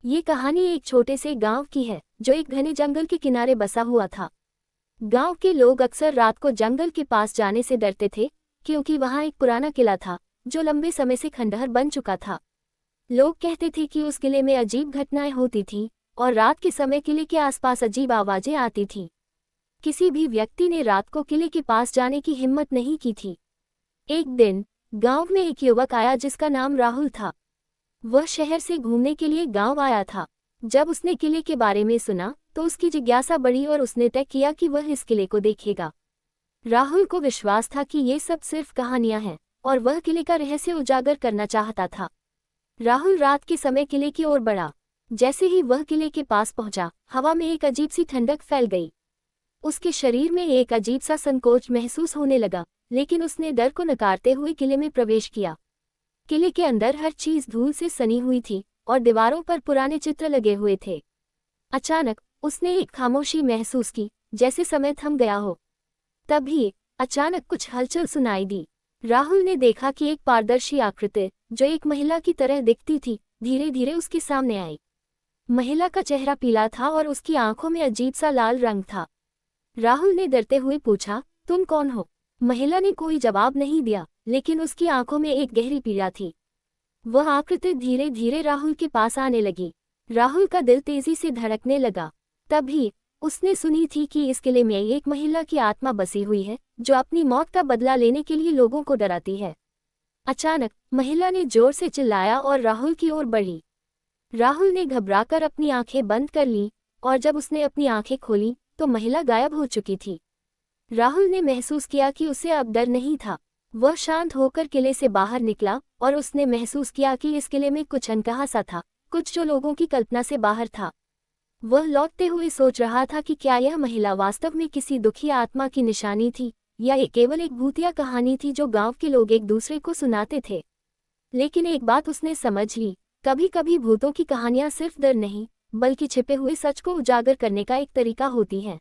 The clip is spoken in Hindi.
ये कहानी एक छोटे से गांव की है जो एक घने जंगल के किनारे बसा हुआ था। गांव के लोग अक्सर रात को जंगल के पास जाने से डरते थे क्योंकि वहां एक पुराना किला था जो लंबे समय से खंडहर बन चुका था। लोग कहते थे कि उस किले में अजीब घटनाएं होती थीं और रात के समय किले के आसपास अजीब आवाजें आती थीं। किसी भी व्यक्ति ने रात को किले के पास जाने की हिम्मत नहीं की थी। एक दिन गांव में एक युवक आया जिसका नाम राहुल था। वह शहर से घूमने के लिए गांव आया था। जब उसने किले के बारे में सुना तो उसकी जिज्ञासा बढ़ी और उसने तय किया कि वह इस किले को देखेगा। राहुल को विश्वास था कि ये सब सिर्फ कहानियां हैं और वह किले का रहस्य उजागर करना चाहता था। राहुल रात के समय किले की ओर बढ़ा। जैसे ही वह किले के पास पहुंचा, हवा में एक अजीब सी ठंडक फैल गई। उसके शरीर में एक अजीब सा संकोच महसूस होने लगा, लेकिन उसने डर को नकारते हुए किले में प्रवेश किया। किले के अंदर हर चीज धूल से सनी हुई थी और दीवारों पर पुराने चित्र लगे हुए थे। अचानक उसने एक खामोशी महसूस की, जैसे समय थम गया हो। तभी अचानक कुछ हलचल सुनाई दी। राहुल ने देखा कि एक पारदर्शी आकृति जो एक महिला की तरह दिखती थी, धीरे धीरे उसके सामने आई। महिला का चेहरा पीला था और उसकी आंखों में अजीब सा लाल रंग था। राहुल ने डरते हुए पूछा, तुम कौन हो? महिला ने कोई जवाब नहीं दिया, लेकिन उसकी आंखों में एक गहरी पीड़ा थी। वह आकृति धीरे धीरे राहुल के पास आने लगी। राहुल का दिल तेजी से धड़कने लगा। तभी उसने सुनी थी कि इस किले में एक महिला की आत्मा बसी हुई है जो अपनी मौत का बदला लेने के लिए लोगों को डराती है। अचानक महिला ने जोर से चिल्लाया और राहुल की ओर बढ़ी। राहुल ने घबराकर अपनी आंखें बंद कर लीं और जब उसने अपनी आंखें खोलीं तो महिला गायब हो चुकी थी। राहुल ने महसूस किया कि उसे अब डर नहीं था। वह शांत होकर किले से बाहर निकला और उसने महसूस किया कि इस किले में कुछ अनकहा सा था, कुछ जो लोगों की कल्पना से बाहर था। वह लौटते हुए सोच रहा था कि क्या यह महिला वास्तव में किसी दुखी आत्मा की निशानी थी या ये केवल एक भूतिया कहानी थी जो गांव के लोग एक दूसरे को सुनाते थे। लेकिन एक बात उसने समझ ली, कभी कभी भूतों की कहानियां सिर्फ डर नहीं बल्कि छिपे हुए सच को उजागर करने का एक तरीका होती हैं।